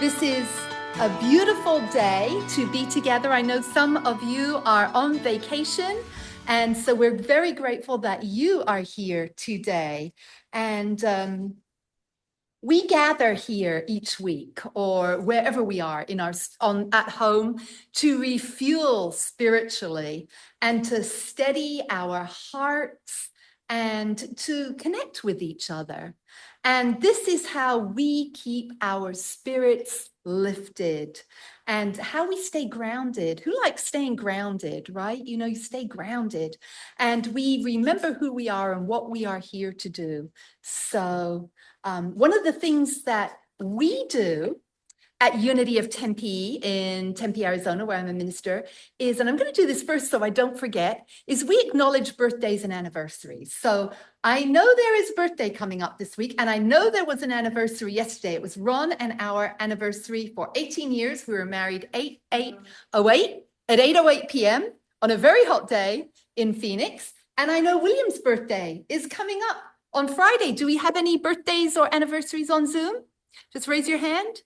This is a beautiful day to be together. I know some of you are on vacation, and so we're very grateful that you are here today. And we gather here each week or wherever we are at home to refuel spiritually and to steady our hearts and to connect with each other. And this is how we keep our spirits lifted and how we stay grounded. Who likes staying grounded, right? You know, you stay grounded and we remember who we are and what we are here to do. So one of the things that we do at Unity of Tempe in Tempe, Arizona, where I'm a minister, is, and I'm going to do this first so I don't forget, is we acknowledge birthdays and anniversaries. So I know there is a birthday coming up this week, and I know there was an anniversary yesterday. It was Ron and our anniversary for 18 years. We were married 8/8/08 at 8:08 p.m. on a very hot day in Phoenix. And I know William's birthday is coming up on Friday. Do we have any birthdays or anniversaries on Zoom? Just raise your hand.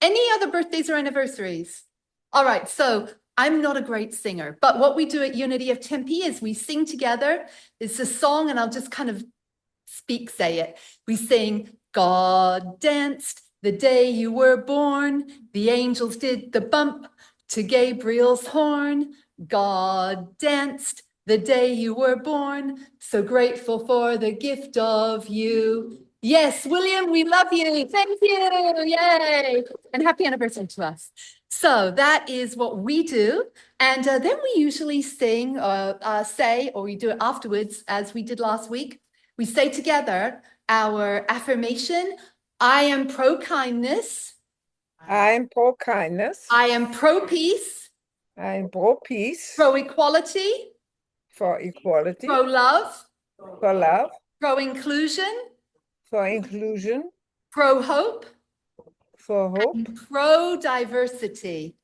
Any other birthdays or anniversaries? All right, so I'm not a great singer, but what we do at Unity of Tempe is we sing together. It's a song, and I'll just kind of say it. We sing, God danced the day you were born. The angels did the bump to Gabriel's horn. God danced the day you were born. So grateful for the gift of you. Yes, William, we love you. Thank you. Yay. And happy anniversary to us. So that is what we do. And then we usually sing or say, or we do it afterwards, as we did last week. We say together our affirmation. I am pro-kindness. I am pro-kindness. I am pro-peace. I am pro-peace. Pro-equality. For equality. Pro-love. For love. Pro-inclusion. For inclusion. Pro-hope. For hope. And pro-diversity.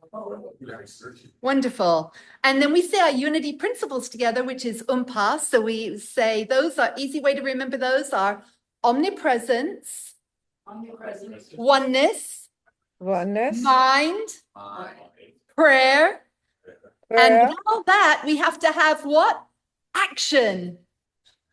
Wonderful. And then we say our unity principles together, which is UMPA. So we say those are easy way to remember those are omnipresence, oneness, mind, prayer. And with all that, we have to have what? Action.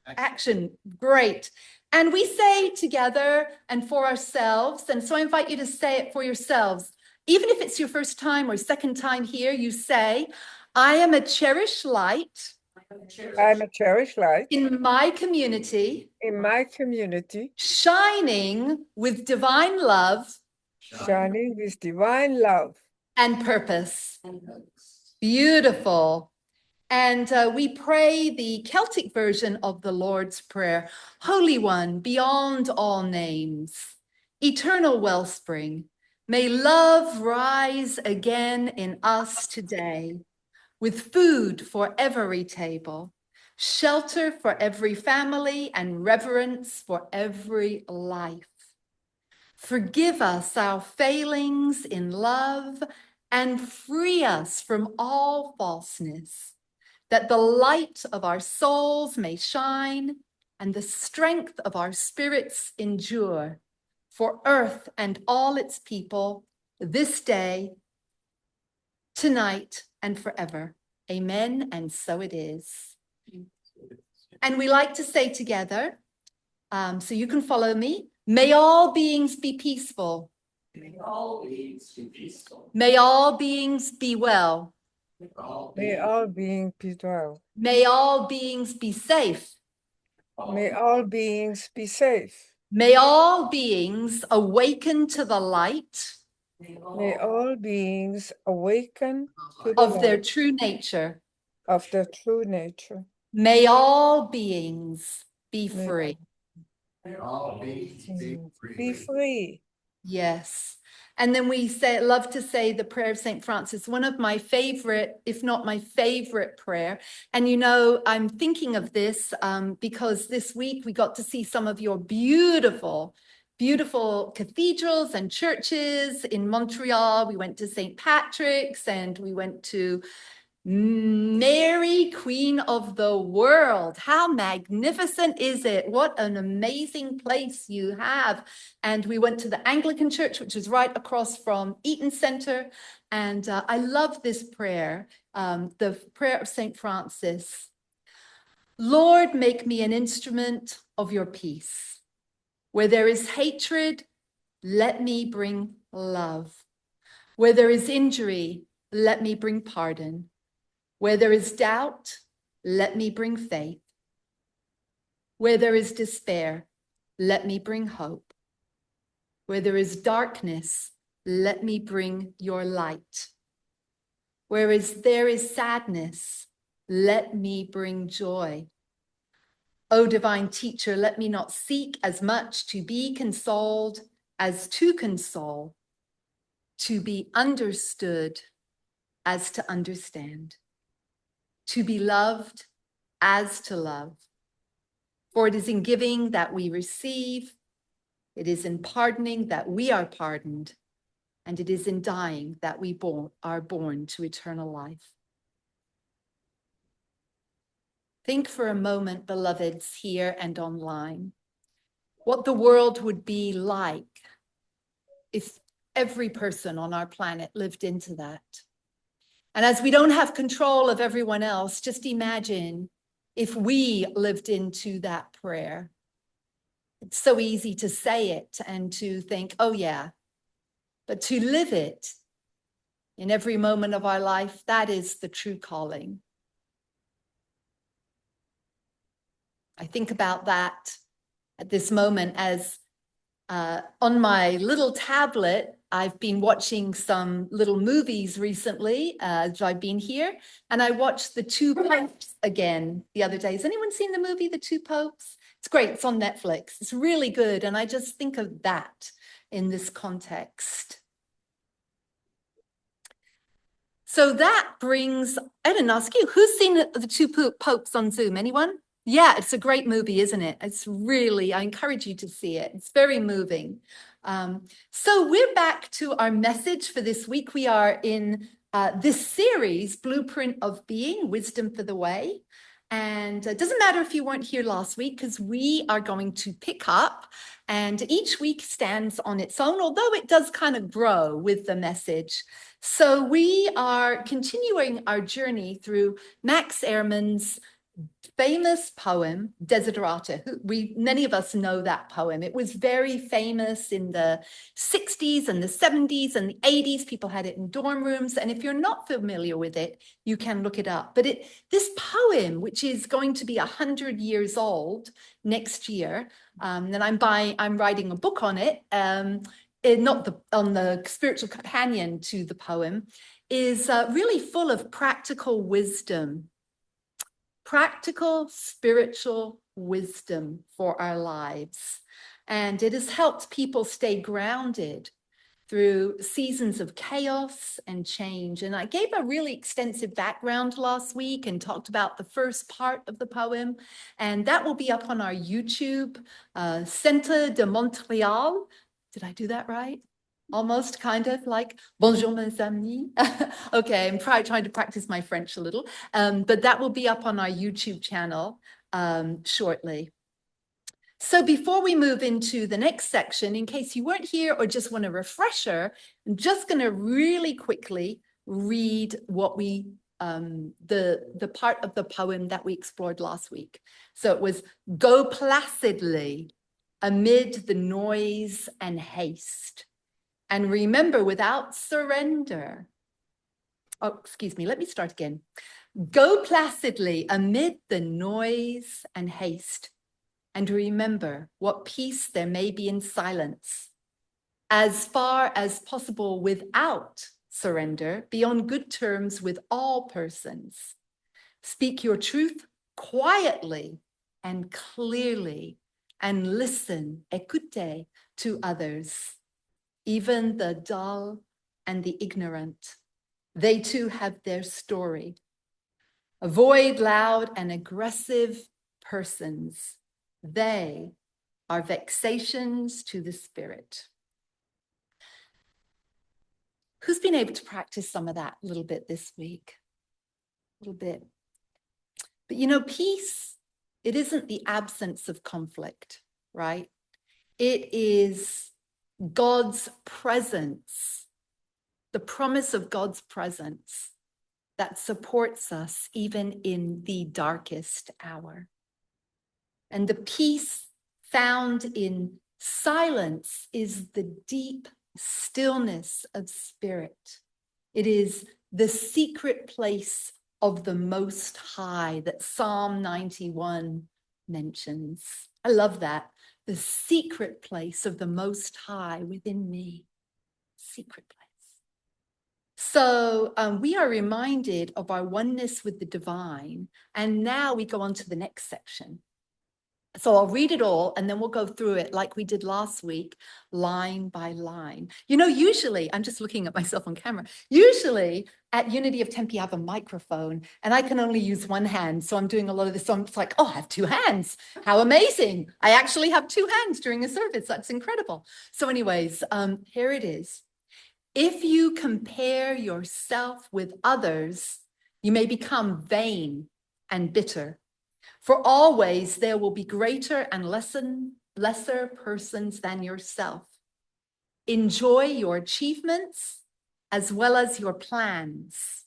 Action. Great. And we say together and for ourselves, and so I invite you to say it for yourselves. Even if it's your first time or second time here, you say, I am a cherished light. I am a cherished light. In my community. In my community. Shining with divine love. Shining with divine love. And purpose. Beautiful. And we pray the Celtic version of the Lord's Prayer. Holy One, beyond all names, eternal wellspring, may love rise again in us today, with food for every table, shelter for every family, and reverence for every life. Forgive us our failings in love and free us from all falseness, that the light of our souls may shine and the strength of our spirits endure for earth and all its people this day, tonight, and forever. Amen, and so it is. And we like to say together, so you can follow me, may all beings be peaceful. May all beings be peaceful. May all beings be well. May all beings be well. May all beings be safe. May all beings be safe. May all beings awaken to the light. May all beings awaken to the of their light true nature. of their true nature. May all beings be free. May all beings be Be free. Yes. And then we love to say the prayer of St. Francis, one of my favorite, if not my favorite prayer. And you know, I'm thinking of this because this week we got to see some of your beautiful, beautiful cathedrals and churches in Montreal. We went to St. Patrick's and we went to Mary, Queen of the world. How magnificent is it? What an amazing place you have. And we went to the Anglican Church, which is right across from Eaton Centre. And I love this prayer, the prayer of St. Francis. Lord, make me an instrument of your peace. Where there is hatred, let me bring love. Where there is injury, let me bring pardon. Where there is doubt, let me bring faith. Where there is despair, let me bring hope. Where there is darkness, let me bring your light. Where there is sadness, let me bring joy. O divine teacher, let me not seek as much to be consoled as to console, to be understood as to understand, to be loved as to love. For it is in giving that we receive, it is in pardoning that we are pardoned, and it is in dying that we are born to eternal life. Think for a moment, beloveds, here and online, what the world would be like if every person on our planet lived into that. And as we don't have control of everyone else, just imagine if we lived into that prayer. It's so easy to say it and to think, oh yeah, but to live it in every moment of our life, that is the true calling. I think about that at this moment as on my little tablet, I've been watching some little movies recently as I've been here, and I watched The Two Popes again the other day. Has anyone seen the movie The Two Popes? It's great. It's on Netflix. It's really good. And I just think of that in this context. So that brings, I didn't ask you, who's seen The Two Popes on Zoom? Anyone? Yeah, it's a great movie, isn't it? It's really, I encourage you to see it. It's very moving. So we're back to our message for this week. We are in this series, Blueprint of Being, Wisdom for the Way. And it doesn't matter if you weren't here last week, because we are going to pick up, and each week stands on its own, although it does kind of grow with the message. So we are continuing our journey through Max Ehrmann's famous poem, Desiderata. Many of us know that poem. It was very famous in the 60s and the 70s and the 80s. People had it in dorm rooms. And if you're not familiar with it, you can look it up. But this poem, which is going to be 100 years old next year, and I'm writing a book on it, on the spiritual companion to the poem, is really full of practical wisdom. Practical spiritual wisdom for our lives. And it has helped people stay grounded through seasons of chaos and change. And I gave a really extensive background last week and talked about the first part of the poem. And that will be up on our YouTube, Centre of Montreal. Did I do that right? Almost, kind of like bonjour mes amis. Okay, I'm trying to practice my French a little, but that will be up on our YouTube channel shortly. So before we move into the next section, in case you weren't here or just want a refresher, I'm just going to really quickly read what the part of the poem that we explored last week. So it was, go placidly amid the noise and haste. And remember, without surrender. Oh, excuse me, let me start again. Go placidly amid the noise and haste, and remember what peace there may be in silence. As far as possible without surrender, be on good terms with all persons. Speak your truth quietly and clearly, and listen, écoutez, to others. Even the dull and the ignorant, they too have their story. Avoid loud and aggressive persons. They are vexations to the spirit. Who's been able to practice some of that a little bit this week? A little bit. But you know, peace, it isn't the absence of conflict, right? It is God's presence, the promise of God's presence that supports us even in the darkest hour. And the peace found in silence is the deep stillness of spirit. It is the secret place of the Most High that Psalm 91 mentions. I love that. The secret place of the Most High within me. Secret place. So we are reminded of our oneness with the divine. And now we go on to the next section. So I'll read it all and then we'll go through it like we did last week, line by line. You know, usually, I'm just looking at myself on camera. Usually at Unity of Tempe, I have a microphone and I can only use one hand. So I'm doing a lot of this. So it's like, oh, I have two hands. How amazing. I actually have two hands during a service. That's incredible. So anyways, here it is. If you compare yourself with others, you may become vain and bitter. For always there will be greater and lesser persons than yourself. Enjoy your achievements as well as your plans.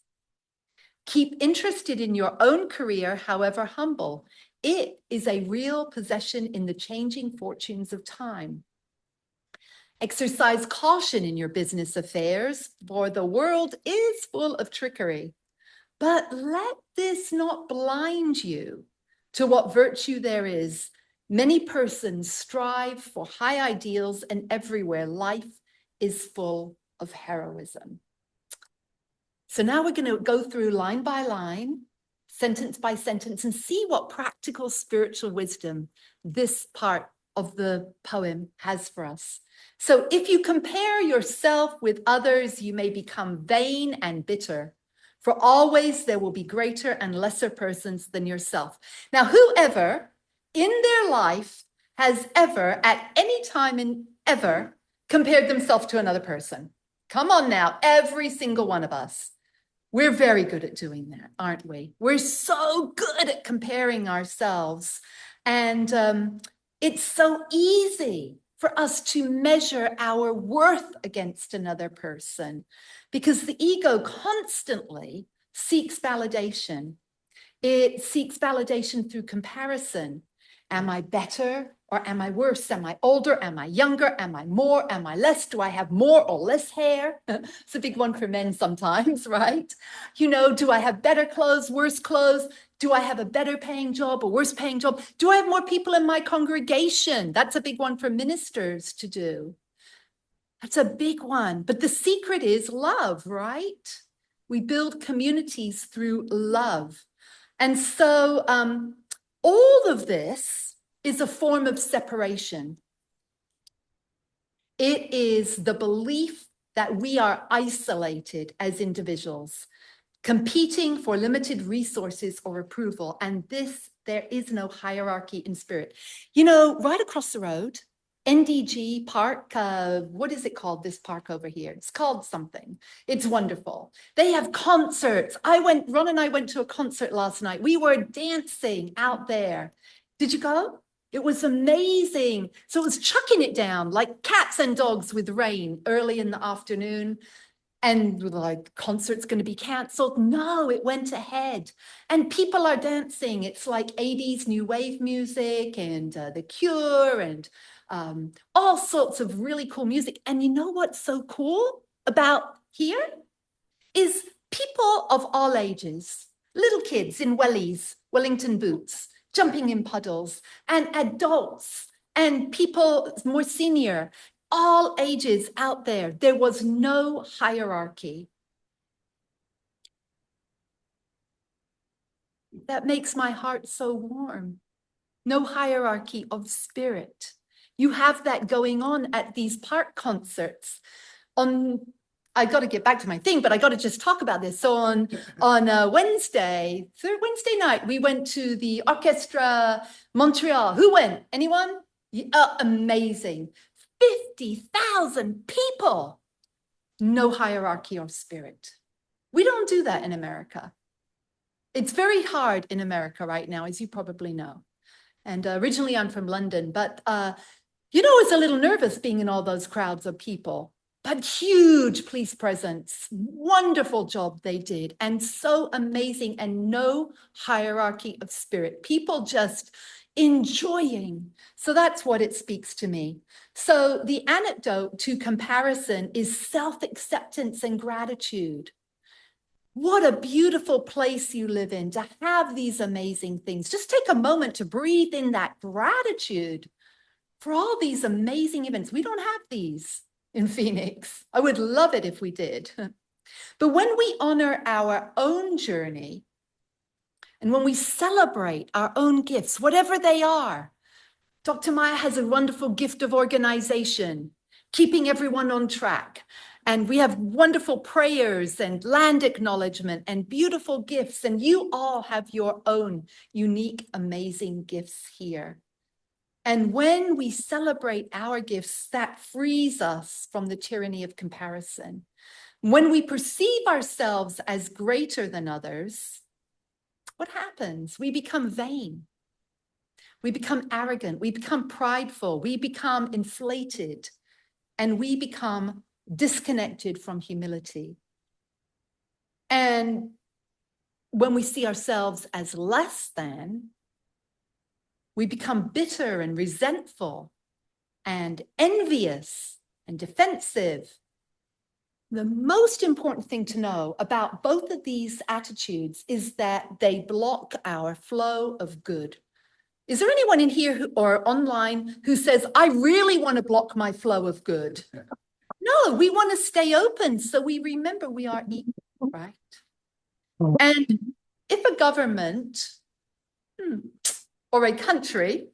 Keep interested in your own career, however humble. It is a real possession in the changing fortunes of time. Exercise caution in your business affairs, for the world is full of trickery. But let this not blind you to what virtue there is. Many persons strive for high ideals, and everywhere life is full of heroism. So now we're going to go through line by line, sentence by sentence, and see what practical spiritual wisdom this part of the poem has for us. So if you compare yourself with others, you may become vain and bitter. For always there will be greater and lesser persons than yourself. Now, whoever in their life has ever, at any time in ever, compared themselves to another person? Come on now, every single one of us. We're very good at doing that, aren't we? We're so good at comparing ourselves. And it's so easy for us to measure our worth against another person because the ego constantly seeks validation. It seeks validation through comparison. Am I better or am I worse? Am I older? Am I younger? Am I more? Am I less? Do I have more or less hair? It's a big one for men sometimes, right? You know, do I have better clothes, worse clothes? Do I have a better paying job, a worse paying job? Do I have more people in my congregation? That's a big one for ministers to do. That's a big one. But the secret is love, right? We build communities through love. And so all of this is a form of separation. It is the belief that we are isolated as individuals, competing for limited resources or approval. And there is no hierarchy in spirit. You know, right across the road, NDG Park, what is it called, this park over here? It's called something. It's wonderful. They have concerts. Ron and I went to a concert last night. We were dancing out there. Did you go? It was amazing. So it was chucking it down like cats and dogs with rain early in the afternoon. And like, concert's going to be canceled. No, it went ahead. And people are dancing. It's like 80s new wave music and The Cure and all sorts of really cool music. And you know what's so cool about here is people of all ages, little kids in wellies, Wellington boots, jumping in puddles, and adults and people more senior, all ages out there. There was no hierarchy. That makes my heart so warm. No hierarchy of spirit. You have that going on at these park concerts. I got to get back to my thing, but I got to just talk about this. So on Wednesday night, we went to the Orchestra Montreal. Who went? Anyone? Amazing. 50,000 people. No hierarchy of spirit. We don't do that in America. It's very hard in America right now, as you probably know. And originally I'm from London, but you know, I was a little nervous being in all those crowds of people, but huge police presence, wonderful job they did, and so amazing, and no hierarchy of spirit, people just enjoying. So that's what it speaks to me. So the antidote to comparison is self-acceptance and gratitude. What a beautiful place you live in to have these amazing things. Just take a moment to breathe in that gratitude for all these amazing events. We don't have these in Phoenix. I would love it if we did. But when we honor our own journey and when we celebrate our own gifts, whatever they are, Dr. Maya has a wonderful gift of organization, keeping everyone on track. And we have wonderful prayers and land acknowledgement and beautiful gifts. And you all have your own unique, amazing gifts here. And when we celebrate our gifts, that frees us from the tyranny of comparison. When we perceive ourselves as greater than others, what happens? We become vain. We become arrogant. We become prideful. We become inflated. And we become disconnected from humility. And when we see ourselves as less than, we become bitter and resentful and envious and defensive. The most important thing to know about both of these attitudes is that they block our flow of good. Is there anyone in here or online who says, I really want to block my flow of good? No, we want to stay open so we remember we are equal, right? And if a government or a country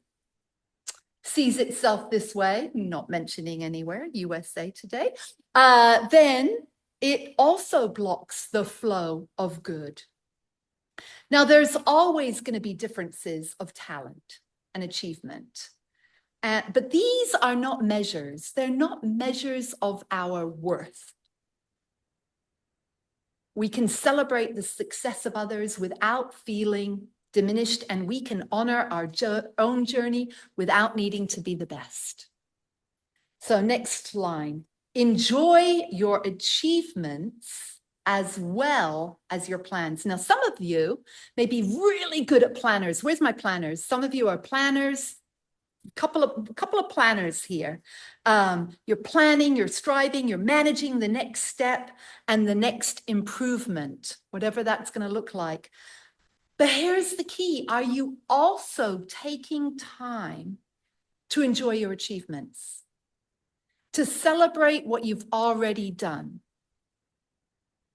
sees itself this way, not mentioning anywhere, USA today, then it also blocks the flow of good. Now, there's always going to be differences of talent and achievement. But these are not measures. They're not measures of our worth. We can celebrate the success of others without feeling diminished, and we can honor our own journey without needing to be the best. So next line, enjoy your achievements as well as your plans. Now, some of you may be really good at planners. Where's my planners? Some of you are planners. Couple of planners here. You're planning, you're striving, you're managing the next step and the next improvement, whatever that's going to look like. But here's the key. Are you also taking time to enjoy your achievements, to celebrate what you've already done?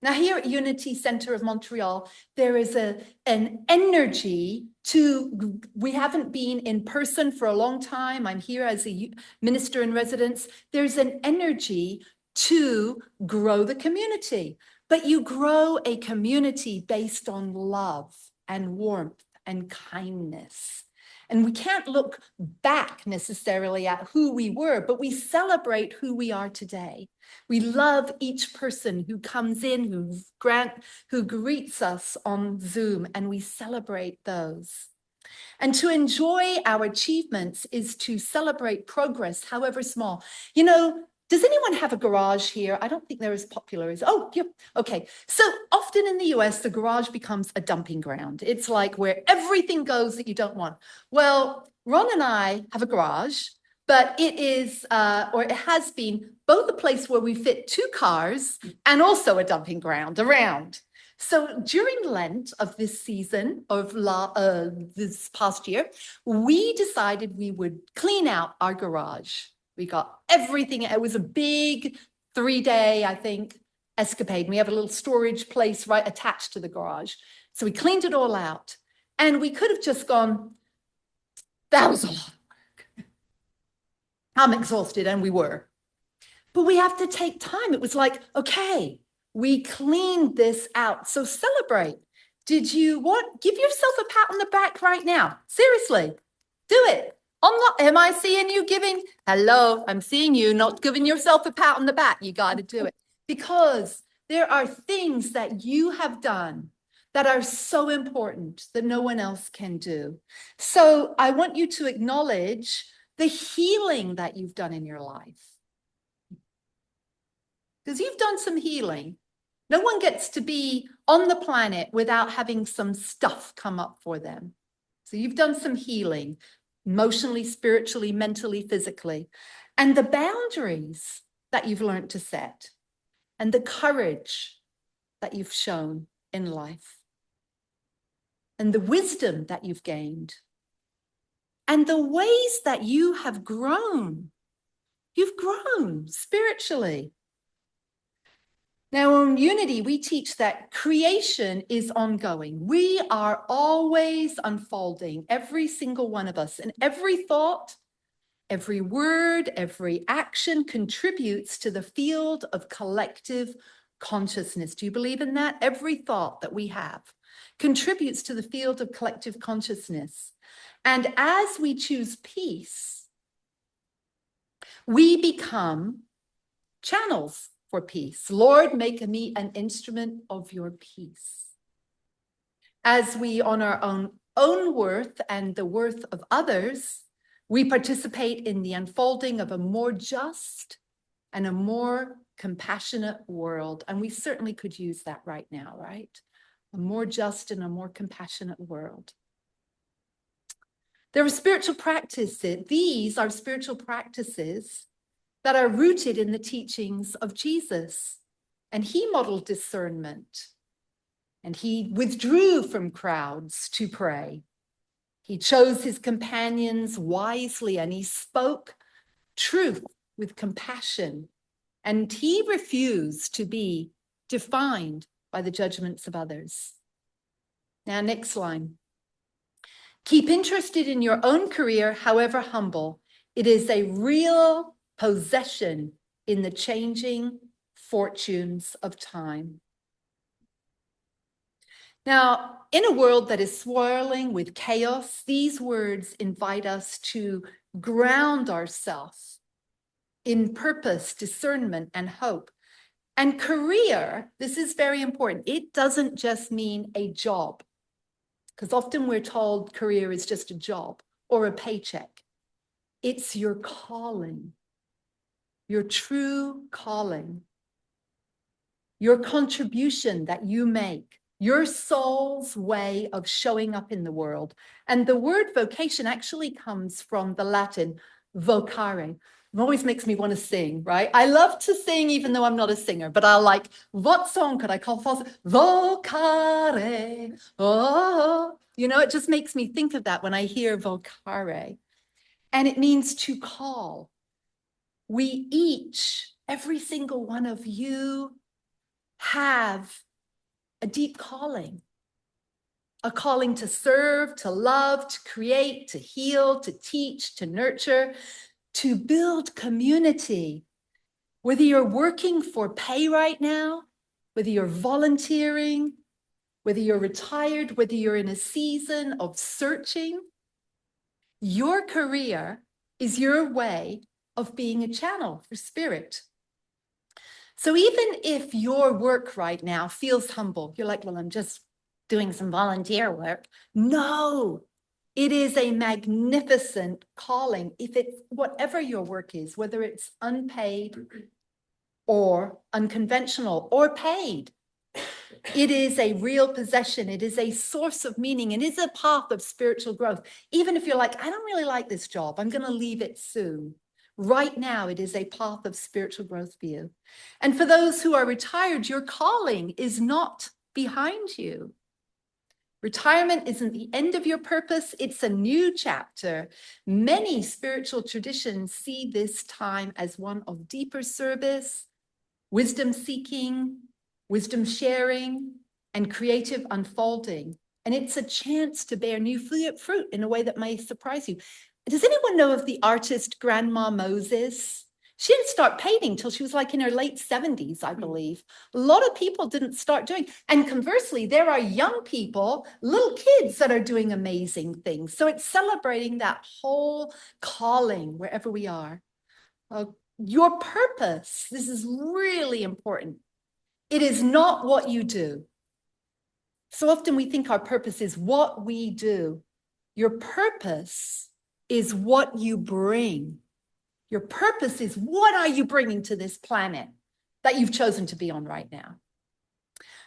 Now, here at Unity Centre of Montreal, there is an energy to, we haven't been in person for a long time. I'm here as a minister in residence. There's an energy to grow the community, but you grow a community based on love and warmth and kindness. And we can't look back necessarily at who we were, but we celebrate who we are today. We love each person who comes in, who greets us on Zoom, and we celebrate those. And to enjoy our achievements is to celebrate progress, however small. You know, does anyone have a garage here? I don't think they're as popular as, oh, yep, okay. So often in the US, the garage becomes a dumping ground. It's like where everything goes that you don't want. Well, Ron and I have a garage, but it is, or it has been, both a place where we fit 2 cars and also a dumping ground around. So during Lent of this season of this past year, we decided we would clean out our garage. We got everything. It was a big 3-day, I think, escapade. We have a little storage place right attached to the garage. So we cleaned it all out. And we could have just gone, that was a lot of work. I'm exhausted, and we were. But we have to take time. It was like, okay, we cleaned this out. So celebrate. Did you what? Give yourself a pat on the back right now. Seriously, do it. Am I seeing you giving? Hello, I'm seeing you not giving yourself a pat on the back. You got to do it because there are things that you have done that are so important that no one else can do. So I want you to acknowledge the healing that you've done in your life. Because you've done some healing. No one gets to be on the planet without having some stuff come up for them. So you've done some healing, emotionally, spiritually, mentally, physically. And the boundaries that you've learned to set, and the courage that you've shown in life, and the wisdom that you've gained, and the ways that you have grown. You've grown spiritually. Now, in Unity, we teach that creation is ongoing. We are always unfolding, every single one of us, and every thought, every word, every action contributes to the field of collective consciousness. Do you believe in that? Every thought that we have contributes to the field of collective consciousness. And as we choose peace, we become channels for peace. Lord, make me an instrument of your peace. As we honor our own worth and the worth of others, we participate in the unfolding of a more just and a more compassionate world. And we certainly could use that right now, right? A more just and a more compassionate world. There are spiritual practices. These are spiritual practices that are rooted in the teachings of Jesus. And he modeled discernment. And he withdrew from crowds to pray. He chose his companions wisely, and he spoke truth with compassion. And he refused to be defined by the judgments of others. Now, next line. Keep interested in your own career, however humble. It is a real possession in the changing fortunes of time. Now, in a world that is swirling with chaos, these words invite us to ground ourselves in purpose, discernment, and hope. And career, this is very important. It doesn't just mean a job, because often we're told career is just a job or a paycheck. It's your calling, your true calling, your contribution that you make, your soul's way of showing up in the world. And the word vocation actually comes from the Latin vocare. It always makes me want to sing, right? I love to sing even though I'm not a singer, but I'll like, what song could I call false? Vocare. Oh, you know, it just makes me think of that when I hear vocare. And it means to call. We each, every single one of you, have a deep calling. A calling to serve, to love, to create, to heal, to teach, to nurture, to build community. Whether you're working for pay right now, whether you're volunteering, whether you're retired, whether you're in a season of searching, your career is your way of being a channel for spirit. So even if your work right now feels humble, you're like, well, I'm just doing some volunteer work. No, it is a magnificent calling. If it's whatever your work is, whether it's unpaid or unconventional or paid, it is a real possession. It is a source of meaning. It is a path of spiritual growth. Even if you're like, I don't really like this job, I'm going to leave it soon. Right now, it is a path of spiritual growth for you. And for those who are retired, your calling is not behind you. Retirement isn't the end of your purpose, it's a new chapter. Many spiritual traditions see this time as one of deeper service, wisdom seeking, wisdom sharing, and creative unfolding. And it's a chance to bear new fruit in a way that may surprise you. Does anyone know of the artist Grandma Moses? She didn't start painting till she was like in her late 70s, I believe. A lot of people didn't start doing. And conversely, there are young people, little kids that are doing amazing things. So it's celebrating that whole calling wherever we are. Your purpose, this is really important. It is not what you do. So often we think our purpose is what we do. Your purpose is what you bring. Your purpose is what are you bringing to this planet that you've chosen to be on right now.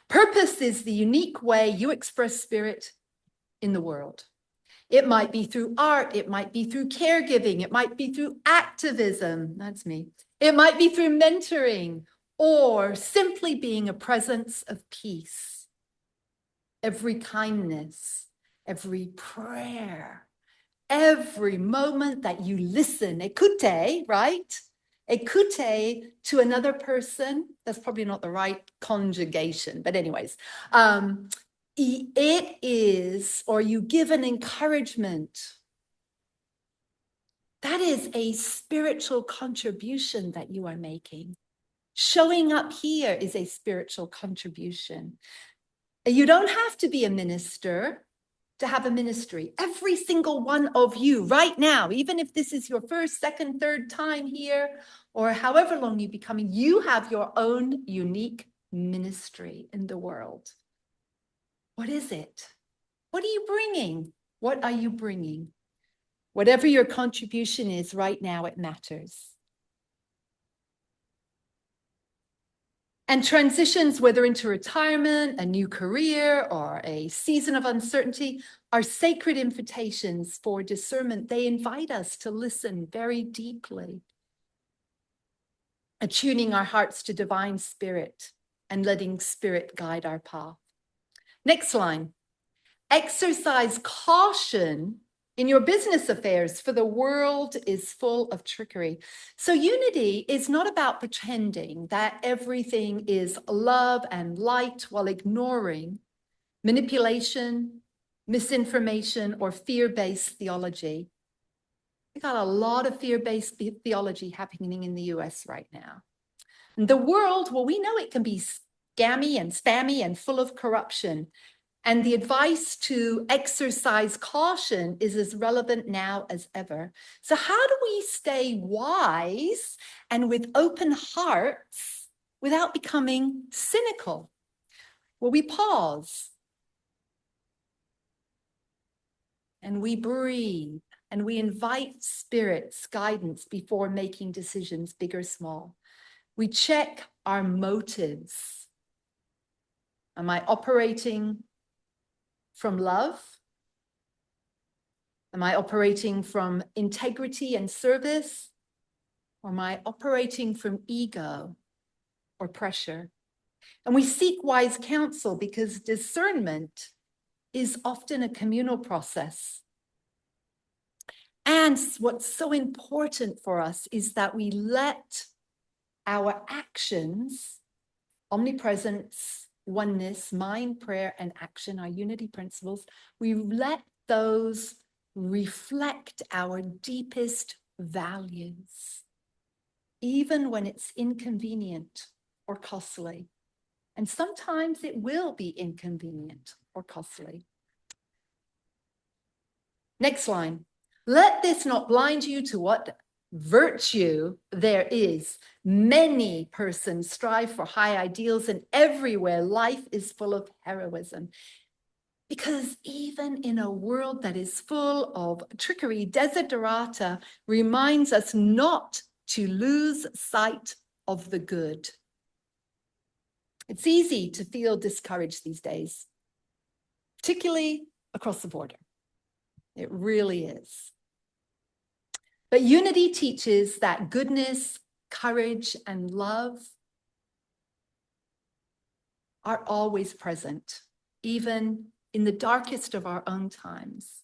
Purpose is the unique way you express spirit in the world. It might be through art. It might be through caregiving. It might be through activism. That's me. It might be through mentoring or simply being a presence of peace. Every kindness, every prayer, every moment that you listen, ekute, right? Ekute to another person. That's probably not the right conjugation, but anyways, it is, or you give an encouragement. That is a spiritual contribution that you are making. Showing up here is a spiritual contribution. You don't have to be a minister to have a ministry. Every single one of you right now, even if this is your first, second, third time here, or however long you've been coming, you have your own unique ministry in the world. What is it? What are you bringing? What are you bringing? Whatever your contribution is right now, it matters. And transitions, whether into retirement, a new career, or a season of uncertainty, are sacred invitations for discernment. They invite us to listen very deeply, attuning our hearts to divine spirit and letting spirit guide our path. Next line. Exercise caution in your business affairs, for the world is full of trickery. So unity is not about pretending that everything is love and light while ignoring manipulation, misinformation, or fear-based theology. We got a lot of fear-based theology happening in the US right now. And the world, well, we know it can be scammy and spammy and full of corruption. And the advice to exercise caution is as relevant now as ever. So how do we stay wise and with open hearts without becoming cynical? Well, we pause and we breathe and we invite spirit's guidance before making decisions, big or small. We check our motives. Am I operating from love? Am I operating from integrity and service? Or am I operating from ego or pressure? And we seek wise counsel because discernment is often a communal process. And what's so important for us is that we let our actions, omnipresence, oneness, mind, prayer, and action, our unity principles, we let those reflect our deepest values, even when it's inconvenient or costly. And sometimes it will be inconvenient or costly. Next line. Let this not blind you to what virtue there is. Many persons strive for high ideals, and everywhere life is full of heroism. Because even in a world that is full of trickery, desiderata reminds us not to lose sight of the good. It's easy to feel discouraged these days, particularly across the border. It really is. But unity teaches that goodness, courage, and love are always present, even in the darkest of our own times.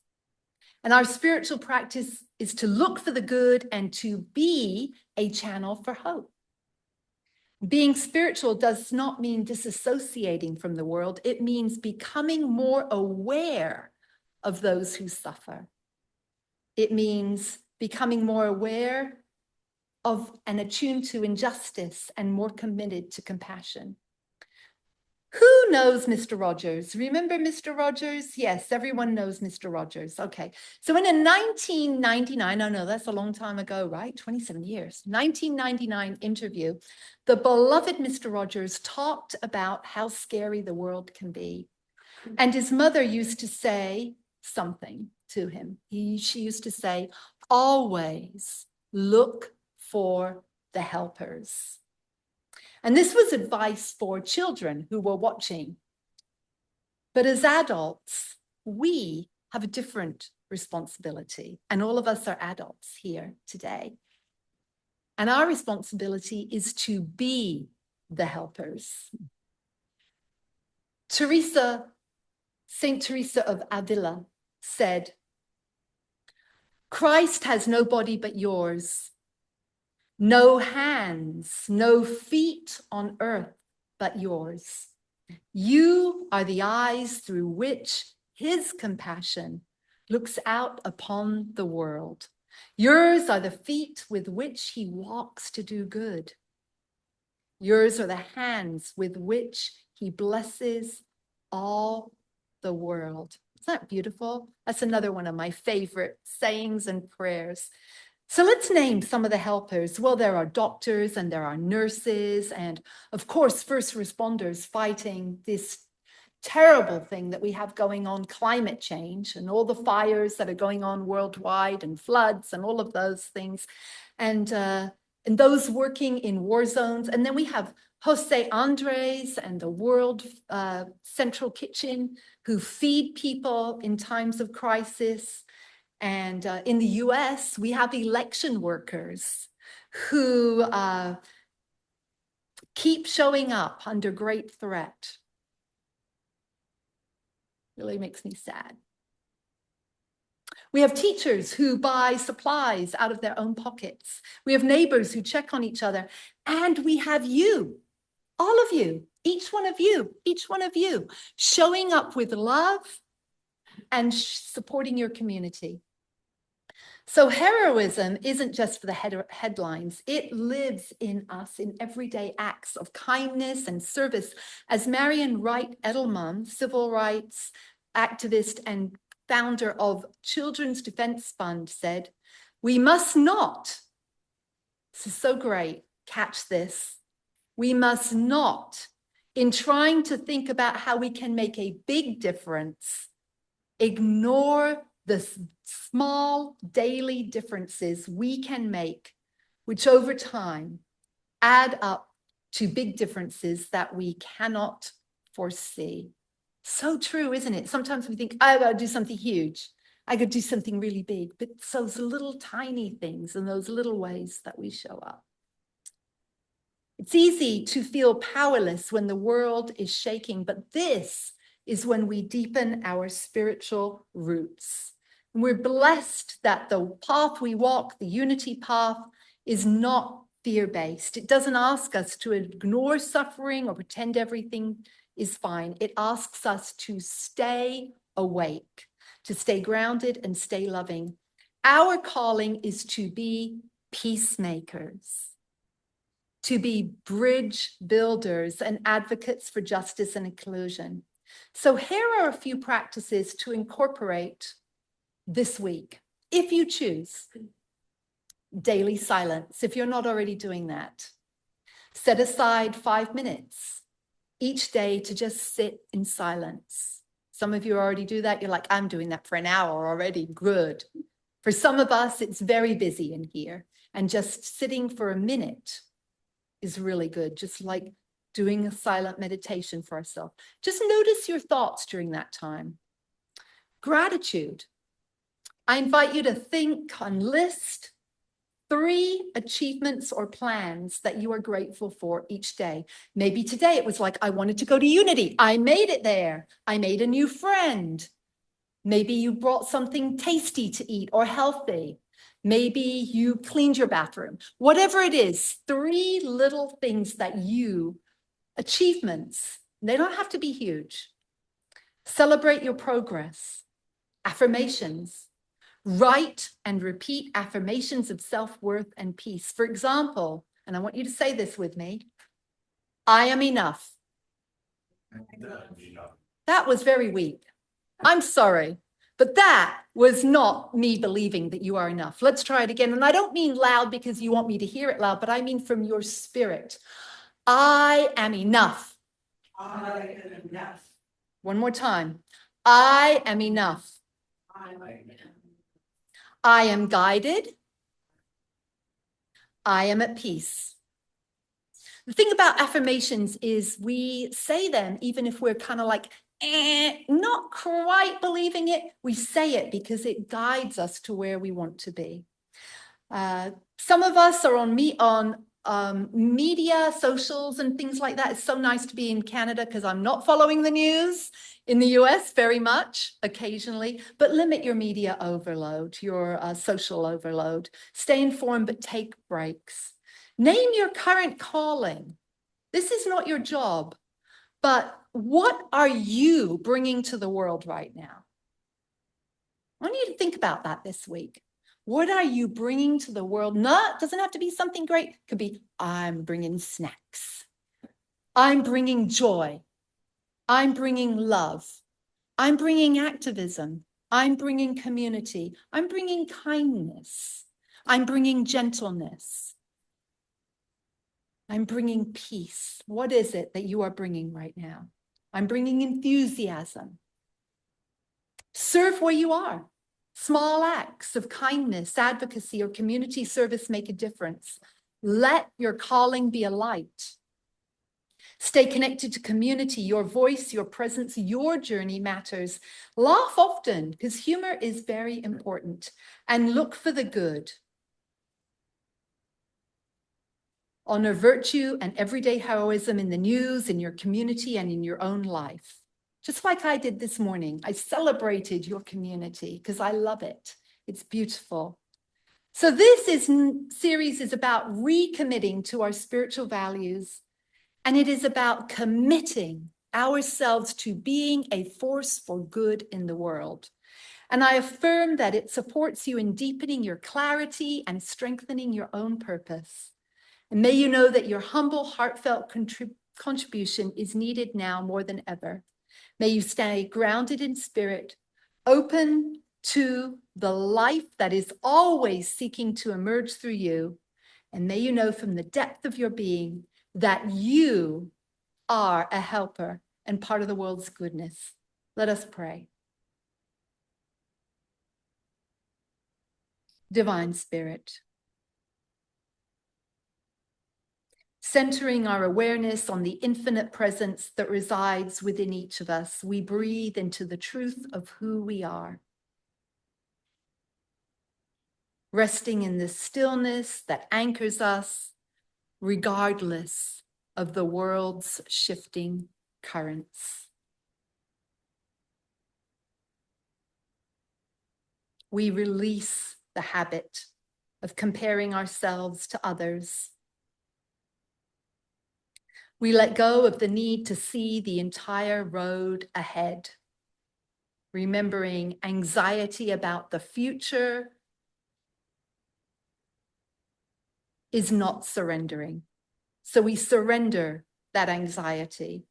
And our spiritual practice is to look for the good and to be a channel for hope. Being spiritual does not mean disassociating from the world. It means becoming more aware of those who suffer. It means becoming more aware of and attuned to injustice and more committed to compassion. Who knows Mr. Rogers? Remember Mr. Rogers? Yes, everyone knows Mr. Rogers. Okay, so in a 1999, oh no, that's a long time ago, right? 27 years, 1999 interview, the beloved Mr. Rogers talked about how scary the world can be. And his mother used to say something to him. She used to say, always look for the helpers. And this was advice for children who were watching. But as adults, we have a different responsibility. And all of us are adults here today. And our responsibility is to be the helpers. Saint Teresa of Avila said, Christ has no body but yours, no hands, no feet on earth but yours. You are the eyes through which his compassion looks out upon the world. Yours are the feet with which he walks to do good. Yours are the hands with which he blesses all the world. Isn't that beautiful? That's another one of my favorite sayings and prayers. So let's name some of the helpers. Well, there are doctors and there are nurses and, of course, first responders fighting this terrible thing that we have going on, climate change and all the fires that are going on worldwide and floods and all of those things. And those working in war zones. And then we have Jose Andres and the World Central Kitchen who feed people in times of crisis. And in the US, we have election workers who keep showing up under great threat. Really makes me sad. We have teachers who buy supplies out of their own pockets. We have neighbors who check on each other. And we have you, all of you, each one of you, showing up with love and supporting your community. So heroism isn't just for the headlines. It lives in us in everyday acts of kindness and service. As Marian Wright Edelman, civil rights activist and founder of Children's Defense Fund, said, we must not, this is so great, catch this, we must not, in trying to think about how we can make a big difference, ignore the small daily differences we can make, which over time add up to big differences that we cannot foresee. So true, isn't it? Sometimes we think, I gotta do something huge. I could do something really big, but it's those little tiny things and those little ways that we show up. It's easy to feel powerless when the world is shaking, but this is when we deepen our spiritual roots. And we're blessed that the path we walk, the unity path, is not fear-based. It doesn't ask us to ignore suffering or pretend everything is fine. It asks us to stay awake, to stay grounded and stay loving. Our calling is to be peacemakers, to be bridge builders and advocates for justice and inclusion. So here are a few practices to incorporate this week, if you choose. Daily silence, if you're not already doing that. Set aside 5 minutes each day to just sit in silence. Some of you already do that. You're like, I'm doing that for an hour already. Good. For some of us, it's very busy in here. And just sitting for a minute is really good. Just like doing a silent meditation for ourselves. Just notice your thoughts during that time. Gratitude. I invite you to think and list 3 achievements or plans that you are grateful for each day. Maybe today it was like, I wanted to go to Unity. I made it there. I made a new friend. Maybe you brought something tasty to eat or healthy. Maybe you cleaned your bathroom. Whatever it is, 3 little things that achievements, they don't have to be huge. Celebrate your progress. Affirmations. Write and repeat affirmations of self-worth and peace. For example, and I want you to say this with me, I am enough. That was very weak. I'm sorry, but that was not me believing that you are enough. Let's try it again. And I don't mean loud because you want me to hear it loud, but I mean from your spirit. I am enough. I am enough. One more time. I am enough. I am guided. I am at peace. The thing about affirmations is we say them even if we're kind of like, not quite believing it. We say it because it guides us to where we want to be. Some of us are on media, socials, and things like that. It's so nice to be in Canada because I'm not following the news in the US very much, occasionally, but limit your media overload, your social overload. Stay informed, but take breaks. Name your current calling. This is not your job, but what are you bringing to the world right now? I want you to think about that this week. What are you bringing to the world? Not, doesn't have to be something great. It could be, I'm bringing snacks. I'm bringing joy. I'm bringing love. I'm bringing activism. I'm bringing community. I'm bringing kindness. I'm bringing gentleness. I'm bringing peace. What is it that you are bringing right now? I'm bringing enthusiasm. Serve where you are. Small acts of kindness, advocacy, or community service make a difference. Let your calling be a light. Stay connected to community. Your voice, your presence, your journey matters. Laugh often, because humor is very important. And look for the good. Honor virtue and everyday heroism in the news, in your community, and in your own life. Just like I did this morning, I celebrated your community because I love it. It's beautiful. So this series is about recommitting to our spiritual values, and it is about committing ourselves to being a force for good in the world. And I affirm that it supports you in deepening your clarity and strengthening your own purpose. And may you know that your humble, heartfelt contribution is needed now more than ever. May you stay grounded in spirit, open to the life that is always seeking to emerge through you. And may you know from the depth of your being that you are a helper and part of the world's goodness. Let us pray. Divine Spirit, centering our awareness on the infinite presence that resides within each of us, we breathe into the truth of who we are. Resting in the stillness that anchors us, regardless of the world's shifting currents. We release the habit of comparing ourselves to others. We let go of the need to see the entire road ahead, remembering anxiety about the future is not surrendering. So we surrender that anxiety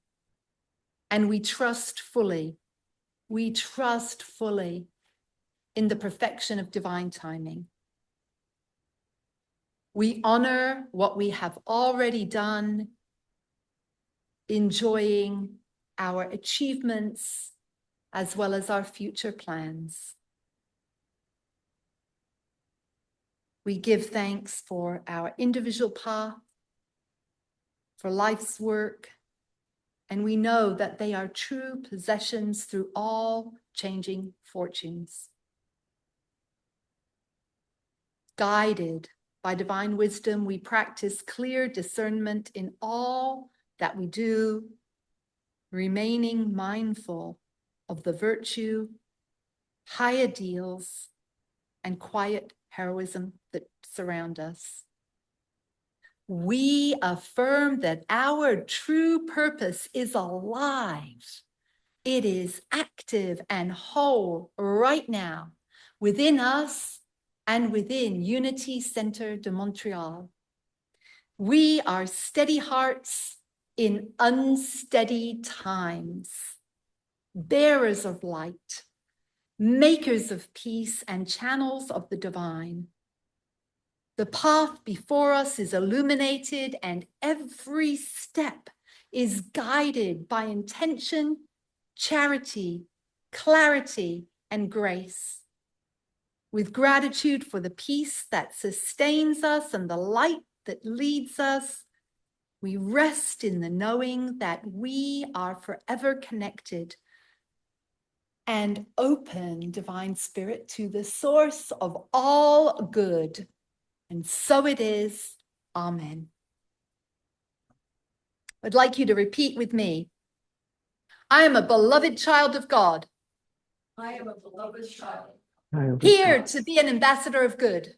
and we trust fully in the perfection of divine timing. We honor what we have already done, enjoying our achievements as well as our future plans. We give thanks for our individual path, for life's work, and we know that they are true possessions through all changing fortunes. Guided by divine wisdom, we practice clear discernment in all that we do, remaining mindful of the virtue, high ideals, and quiet heroism that surround us. We affirm that our true purpose is alive. It is active and whole right now within us and within Unity Centre de Montreal. We are steady hearts in unsteady times, bearers of light, makers of peace, and channels of the divine. The path before us is illuminated, and every step is guided by intention charity, clarity, and grace. With gratitude for the peace that sustains us and the light that leads us, we rest in the knowing that we are forever connected and open, Divine Spirit, to the source of all good. And so it is. Amen. I'd like you to repeat with me. I am a beloved child of God, I am a beloved child. here to be an ambassador of good.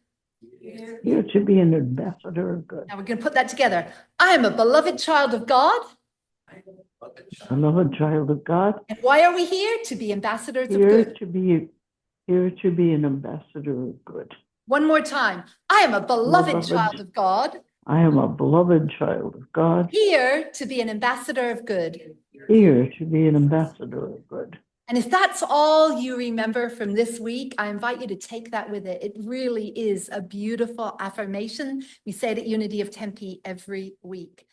Here to be an ambassador of good. Now we're going to put that together. I am a beloved child of God. I am a beloved child. Beloved child of God. And why are we here? To be ambassadors of Here good. to be an ambassador of good. One more time. I am a beloved child of God, I am a beloved child of God. here to be an ambassador of good. Here to be an ambassador of good. And if that's all you remember from this week, I invite you to take that with it. It really is a beautiful affirmation. We say it at Unity of Tempe every week.